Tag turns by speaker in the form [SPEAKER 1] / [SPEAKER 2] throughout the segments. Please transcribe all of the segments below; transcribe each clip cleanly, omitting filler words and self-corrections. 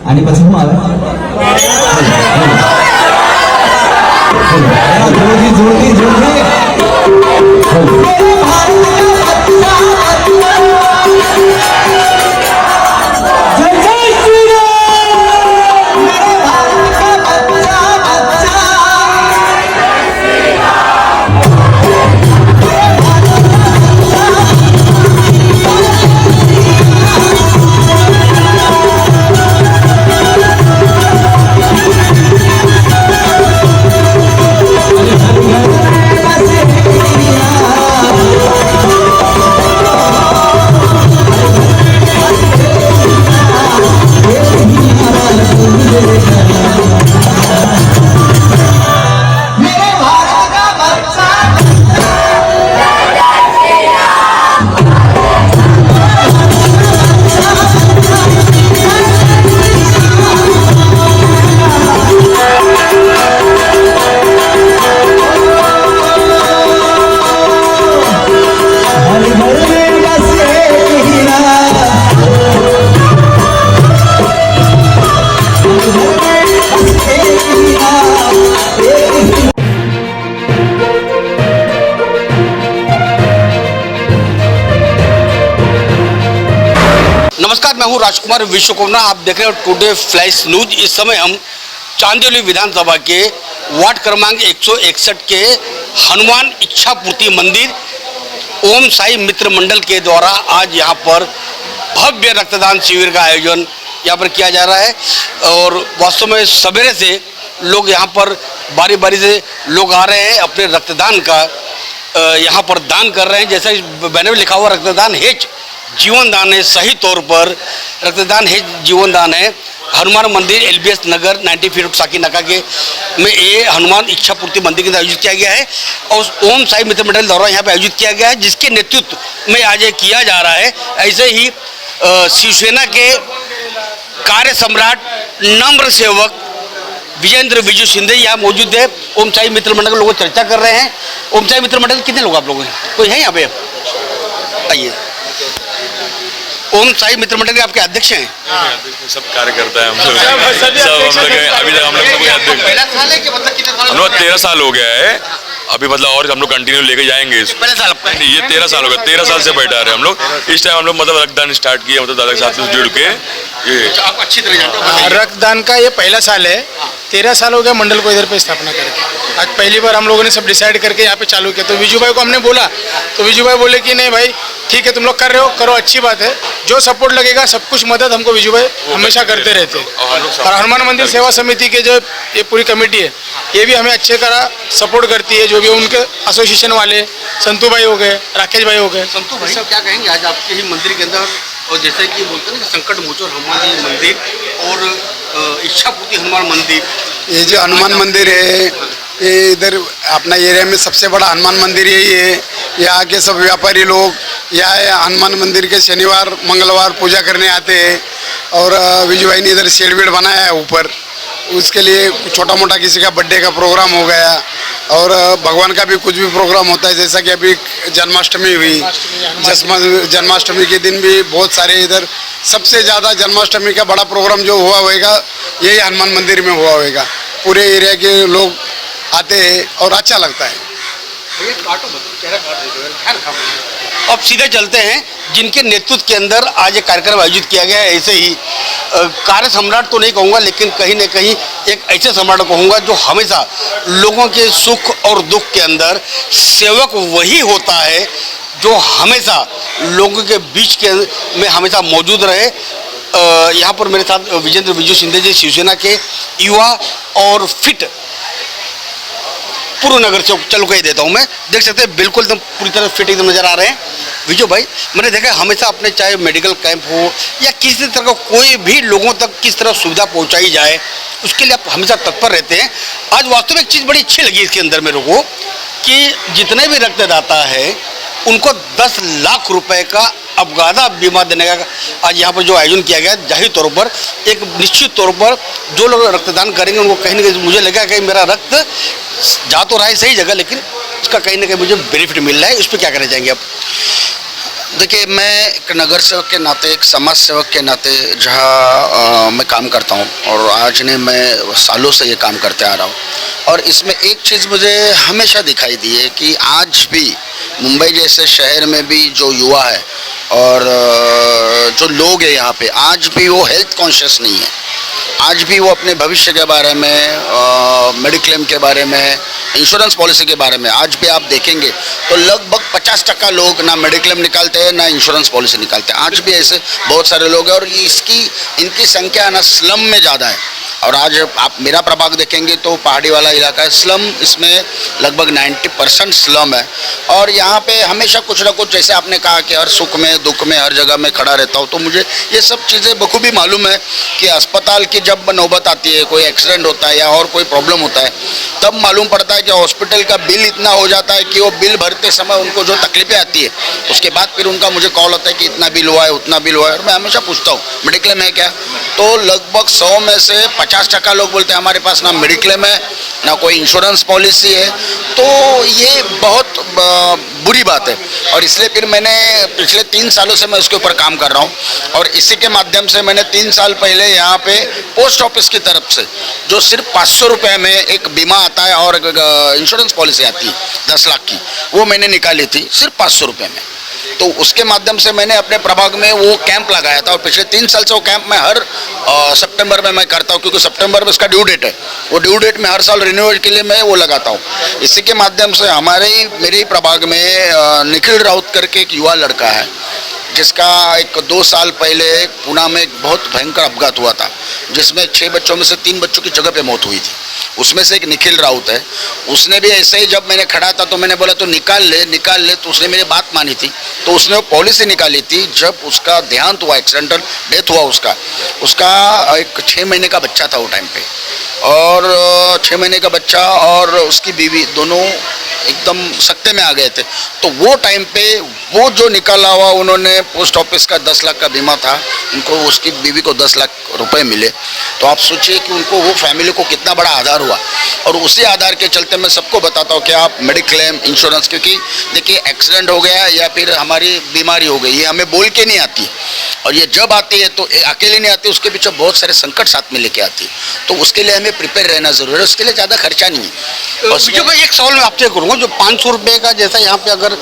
[SPEAKER 1] आणि પછી શું આવે જોરથી
[SPEAKER 2] नमस्कार, मैं हूं राजकुमार विश्वकर्मा। आप देख रहे हो टुडे फ्लैश न्यूज। इस समय हम चांदोली विधानसभा के वार्ड क्रमांक 161 के हनुमान इच्छापूर्ति मंदिर ओम साई मित्र मंडल के द्वारा आज यहां पर भव्य रक्तदान शिविर का आयोजन यहां पर किया जा रहा है। और वास्तव में सवेरे से लोग यहां पर बारी बारी से लोग आ रहे हैं, अपने रक्तदान का यहां पर दान कर रहे हैं। जैसा बैनर में लिखा हुआ रक्तदान हेच जीवन दान है, सही तौर पर रक्तदान है जीवन दान है। हनुमान मंदिर LBS नगर 90 फीट साकी नाका के में ये हनुमान इच्छापूर्ति मंदिर के अंदर आयोजित किया गया है और ओम साई मित्र मंडल द्वारा यहाँ पे आयोजित किया गया है, जिसके नेतृत्व में आज ये किया जा रहा है। ऐसे ही शिवसेना के कार्य सम्राट नम्र सेवक विजेंद्र विजू सिंधे यहाँ मौजूद है। ओम साई मित्र मंडल के लोग चर्चा कर रहे हैं। ओम साई मित्र मंडल कितने लोग आप लोग हैं? कोई है यहाँ पे? आइए। ओम साई मित्र मंडल के आपके अध्यक्ष हैं?
[SPEAKER 3] सब कार्यकर्ता है हम लोग, सब हम लोग अभी तक हम लोग कोई अध्यक्ष
[SPEAKER 2] पहला साल है कि मतलब कितने साल?
[SPEAKER 3] हम लोग 13 साल हो गया है अभी, मतलब और हम लोग कंटिन्यू लेके जाएंगे इसको।
[SPEAKER 2] पहला साल आपका?
[SPEAKER 3] ये 13 साल हो गया, 13 साल से बैठा रहे हम लोग। इस टाइम हम लोग मतलब रक्तदान स्टार्ट किया, मतलब दादा के साथ से जुड़ के। ये
[SPEAKER 2] आप अच्छी तरह जानते हो।
[SPEAKER 4] रक्तदान का ये पहला साल है। 13 साल हो गया मंडल को इधर पे स्थापना करके। आज पहली बार हम लोगों ने सब डिसाइड करके यहाँ पे चालू किया। तो विजू भाई को हमने बोला, तो विजू भाई बोले कि नहीं भाई ठीक है, तुम लोग कर रहे हो, करो, अच्छी बात है। जो सपोर्ट लगेगा सब कुछ मदद हमको विजू भाई हमेशा करते रहते हैं। और हनुमान मंदिर सेवा समिति के जो ये पूरी कमेटी है, ये भी हमें अच्छे तरह सपोर्ट करती है। जो भी उनके एसोसिएशन वाले संतू भाई हो गए, राकेश भाई हो गए।
[SPEAKER 2] संतू भाई क्या कहेंगे आज आपके ही मंदिर के अंदर? और जैसे कि बोलते हैं ना, संकट मोचन हनुमान जी मंदिर और इच्छापूर्ति हनुमान मंदिर,
[SPEAKER 5] ये जो हनुमान मंदिर है ये इधर अपना एरिया में सबसे बड़ा हनुमान मंदिर यही है। यहाँ के सब व्यापारी लोग यहाँ हनुमान मंदिर के शनिवार मंगलवार पूजा करने आते हैं। और विजू भाई ने इधर शेड वेड बनाया है ऊपर, उसके लिए छोटा मोटा किसी का बर्थडे का प्रोग्राम हो गया और भगवान का भी कुछ भी प्रोग्राम होता है। जैसा कि अभी जन्माष्टमी हुई, जन्माष्टमी के दिन भी बहुत सारे इधर सबसे ज़्यादा जन्माष्टमी का बड़ा प्रोग्राम जो हुआ होगा यही हनुमान मंदिर में हुआ होगा। पूरे एरिया के लोग आते हैं और अच्छा लगता है।
[SPEAKER 2] अब सीधे चलते हैं जिनके नेतृत्व के अंदर आज ये कार्यक्रम आयोजित किया गया है। ऐसे ही कार्य सम्राट तो नहीं कहूँगा, लेकिन कहीं न कहीं एक ऐसे सम्राट कहूँगा जो हमेशा लोगों के सुख और दुख के अंदर सेवक वही होता है जो हमेशा लोगों के बीच के में हमेशा मौजूद रहे। यहाँ पर मेरे साथ विजेंद्र विजू सिंधे जी शिवसेना के युवा और फिट पूर्व नगर चौक चलो कह देता हूँ मैं, देख सकते हैं बिल्कुल एकदम पूरी तरह फिट एकदम नज़र आ रहे हैं। विजय भाई, मैंने देखा हमेशा अपने चाहे मेडिकल कैंप हो या किसी तरह का कोई भी लोगों तक किस तरह सुविधा पहुंचाई जाए उसके लिए आप हमेशा तत्पर रहते हैं। आज वास्तव में एक चीज़ बड़ी अच्छी लगी इसके अंदर मेरे को कि जितने भी रक्तदाता है उनको 10 लाख रुपए का अवगाधा बीमा देने का आज यहाँ पर जो आयोजन किया गया, जाहिर तौर पर एक निश्चित तौर पर जो लोग रक्तदान करेंगे उनको कहीं ना कहीं मुझे लगा कि मेरा रक्त जा तो रहा है सही जगह, लेकिन इसका कहीं ना कहीं मुझे बेनिफिट मिल रहा है। उस पर क्या करना चाहेंगे आप?
[SPEAKER 1] देखिए, मैं एक नगर सेवक के नाते, एक समाज सेवक के नाते जहाँ मैं काम करता हूँ और आज नहीं, मैं सालों से ये काम करते आ रहा हूँ। और इसमें एक चीज़ मुझे हमेशा दिखाई दी है कि आज भी मुंबई जैसे शहर में भी जो युवा है और जो लोग हैं यहाँ पे, आज भी वो हेल्थ कॉन्शियस नहीं है। आज भी वो अपने भविष्य के बारे में, मेडिक्लेम के बारे में, इंश्योरेंस पॉलिसी के बारे में, आज भी आप देखेंगे तो लगभग 50% लोग ना मेडिक्लेम निकालते हैं ना इंश्योरेंस पॉलिसी निकालते हैं। आज भी ऐसे बहुत सारे लोग हैं और इनकी संख्या ना स्लम में ज़्यादा है। और आज आप मेरा प्रभाग देखेंगे तो पहाड़ी वाला इलाका है, स्लम इसमें लगभग 90% स्लम है। और यहाँ पे हमेशा कुछ ना कुछ, जैसे आपने कहा कि हर सुख में दुख में हर जगह में खड़ा रहता हूँ, तो मुझे ये सब चीज़ें बखूबी मालूम है कि अस्पताल की जब नौबत आती है, कोई एक्सीडेंट होता है या और कोई प्रॉब्लम होता है, तब मालूम पड़ता है कि हॉस्पिटल का बिल इतना हो जाता है कि वो बिल भरते समय उनको जो तकलीफें आती है, उसके बाद फिर उनका मुझे कॉल होता है कि इतना बिल हुआ है, उतना बिल हुआ है। और मैं हमेशा पूछता हूँ मेडिक्लेम है क्या, तो लगभग 100 में से 50% लोग बोलते हैं हमारे पास ना मेडिक्लेम है ना कोई इंश्योरेंस पॉलिसी है। तो ये बहुत बुरी बात है और इसलिए फिर मैंने पिछले 3 सालों से मैं उसके ऊपर काम कर रहा हूँ। और इसी के माध्यम से मैंने 3 साल पहले यहाँ पे पोस्ट ऑफिस की तरफ से जो सिर्फ 500 रुपये में एक बीमा आता है और इंश्योरेंस पॉलिसी आती है 10 लाख की, वो मैंने निकाली थी सिर्फ 500 रुपये में। तो उसके माध्यम से मैंने अपने प्रभाग में वो कैंप लगाया था और पिछले 3 साल से वो कैंप मैं हर सितंबर में मैं करता हूँ, क्योंकि सितंबर में इसका ड्यू डेट है। वो ड्यू डेट में हर साल रिन्यूअल के लिए मैं वो लगाता हूँ। इसी के माध्यम से मेरे ही प्रभाग में निखिल राउत करके एक युवा लड़का है, जिसका 2 साल पहले पुणे में एक बहुत भयंकर अपघात हुआ था, जिसमें 6 बच्चों में से 3 बच्चों की जगह पे मौत हुई थी। उसमें से एक निखिल राउत है। उसने भी ऐसे ही, जब मैंने खड़ा था तो मैंने बोला तो निकाल ले, तो उसने मेरी बात मानी थी। तो उसने वो पॉलिसी निकाली थी। जब उसका देहांत हुआ, एक्सीडेंटल डेथ हुआ, उसका एक 6 महीने का बच्चा था वो टाइम पे, और 6 महीने का बच्चा और उसकी बीवी दोनों एकदम सख्ते में आ गए थे। तो वो टाइम पे वो जो निकाला हुआ, उन्होंने पोस्ट ऑफिस का 10 लाख का बीमा था, उनको उसकी बीवी को 10 लाख रुपए मिले। तो आप सोचिए कि उनको, वो फैमिली को कितना बड़ा आधार हुआ। और उसी आधार के चलते मैं सबको बताता हूँ कि आप मेडिक्लेम, इंश्योरेंस, क्योंकि देखिए एक्सीडेंट हो गया या फिर हमारी बीमारी हो गई, ये हमें बोल के नहीं आती, और ये जब आती है तो अकेले नहीं आती, उसके पीछे बहुत सारे संकट साथ में लेके आती है। तो उसके लिए हमें प्रिपेयर रहना जरूरी है, उसके लिए ज़्यादा खर्चा नहीं है।
[SPEAKER 2] और भाई एक सवाल मैं आपसे करूँगा, जो 500 रुपये का जैसा यहाँ पे अगर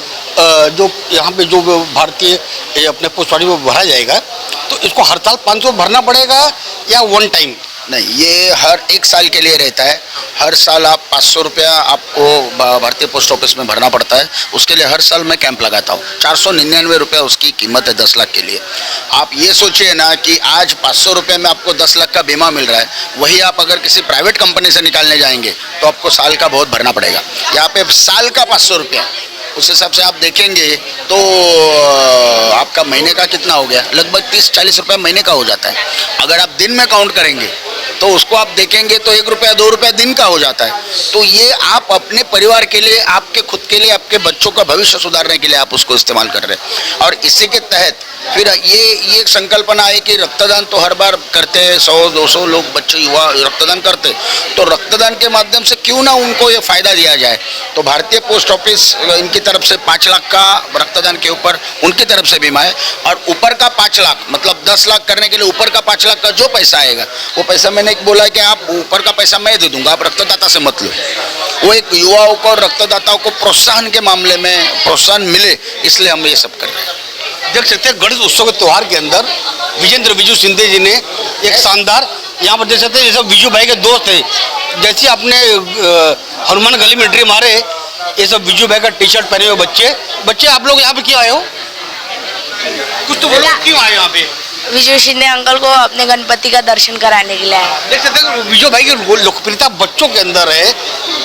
[SPEAKER 2] जो यहाँ पे जो भारतीय अपने पोस्ट ऑफिस में भरा जाएगा, तो इसको हर साल 500 भरना पड़ेगा या वन टाइम?
[SPEAKER 1] नहीं, ये हर 1 साल के लिए रहता है। हर साल आप 500 रुपया आपको भारतीय पोस्ट ऑफिस में भरना पड़ता है। उसके लिए हर साल मैं कैंप लगाता हूँ। 499 रुपया उसकी कीमत है 10 लाख के लिए। आप ये सोचिए ना कि आज 500 रुपये में आपको 10 लाख का बीमा मिल रहा है, वही आप अगर किसी प्राइवेट कंपनी से निकालने जाएंगे तो आपको साल का बहुत भरना पड़ेगा। यहाँ पे साल का 500 रुपया, उस हिसाब से आप देखेंगे तो आपका महीने का कितना हो गया, लगभग 30-40 रुपये महीने का हो जाता है। अगर आप दिन में काउंट करेंगे तो उसको आप देखेंगे तो 1 रुपया 2 रुपया दिन का हो जाता है। तो ये आप अपने परिवार के लिए, आपके खुद के लिए, आपके बच्चों का भविष्य सुधारने के लिए आप उसको इस्तेमाल कर रहे हैं। और इसी के तहत फिर ये संकल्पना है कि रक्तदान तो हर बार करते हैं, 100-200 लोग, बच्चे, युवा रक्तदान करते, तो रक्तदान के माध्यम से क्यों ना उनको ये फ़ायदा दिया जाए। तो भारतीय पोस्ट ऑफिस इनकी तरफ से 5 लाख का रक्तदान के ऊपर उनकी तरफ से बीमा है, और ऊपर का 5 लाख, मतलब 10 लाख करने के लिए ऊपर का 5 लाख का जो पैसा आएगा, वो पैसा मैंने बोला है कि आप ऊपर का पैसा मैं दे दूंगा, आप रक्तदाता से मत लो। वो एक युवाओं को और रक्तदाताओं को प्रोत्साहन के मामले में प्रोत्साहन मिले, इसलिए हम ये सब कर रहे हैं।
[SPEAKER 2] देख सकते हैं गणेश उत्सव के त्यौहार के अंदर विजू सिंधे जी ने एक शानदार, यहाँ पर देख सकते हैं, जैसे विजू भाई के दोस्त है, जैसे आपने हनुमान गली में एंट्री मारे, ये सब विजू भाई का टी शर्ट पहने हुए बच्चे आप लोग यहाँ पे क्यों आए हो? कुछ तो बोलो, क्यों आए यहाँ पे?
[SPEAKER 6] विजू शिंदे अंकल को अपने गणपति का दर्शन कराने के लिए आए।
[SPEAKER 2] देख सकते हैं विजू भाई की लोकप्रियता बच्चों के अंदर है।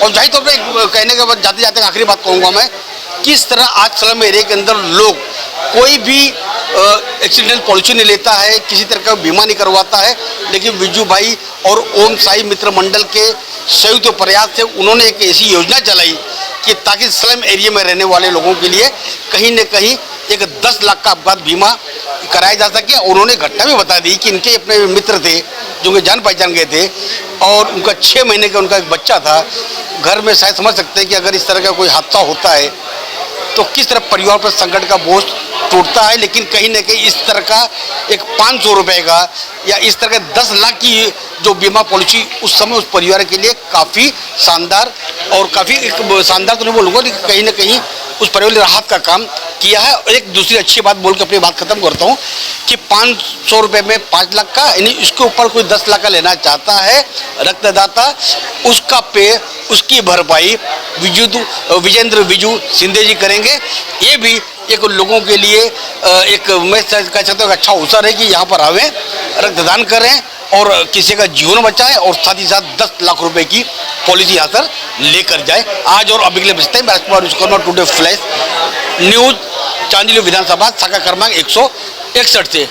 [SPEAKER 2] और जाहिर तौर पर कहने के बाद जाते जाते आखिरी बात कहूँगा मैं, किस तरह आज स्लम एरिया के अंदर लोग कोई भी एक्सीडेंट पॉलिसी नहीं लेता है, किसी तरह का बीमा नहीं करवाता है, लेकिन विजू भाई और ओम साई मित्र मंडल के संयुक्त प्रयास से उन्होंने एक ऐसी योजना चलाई कि ताकि स्लम एरिया में रहने वाले लोगों के लिए कहीं न कहीं एक 10 लाख का अपघात बीमा कराया जा सके। उन्होंने घटना भी बता दी कि इनके अपने मित्र थे जो उनके जान पहचान गए थे, और उनका 6 महीने का उनका एक बच्चा था घर में। शायद समझ सकते हैं कि अगर इस तरह का कोई हादसा होता है तो किस तरह परिवार पर संकट का बोझ टूटता है, लेकिन कहीं ना कहीं इस तरह का एक 500 रुपए का या इस तरह का 10 लाख की जो बीमा पॉलिसी उस समय उस परिवार के लिए काफ़ी शानदार और काफ़ी शानदार तो नहीं बोलूँगा, लेकिन कहीं ना कहीं उस परिवार ने राहत का काम किया है। और एक दूसरी अच्छी बात बोल के अपनी बात खत्म करता हूँ कि 500 रुपये में 5 लाख का, यानी इसके ऊपर कोई 10 लाख का लेना चाहता है रक्तदाता, उसका पे उसकी भरपाई विजेंद्र विजू सिंधे जी करेंगे। ये भी एक लोगों के लिए एक मैं कह सकता हूँ अच्छा अवसर है कि यहाँ पर आवें, रक्तदान करें और किसी का जीवन बचाएं और साथ ही साथ 10 लाख रुपए की पॉलिसी यहाँ पर लेकर जाए। आज और अभी के लिए बचते हैं। राजकुमार विश्वकर्मा, टुडे फ्लैश न्यूज, चांदीली विधानसभा, शाखा क्रमांक 161 से।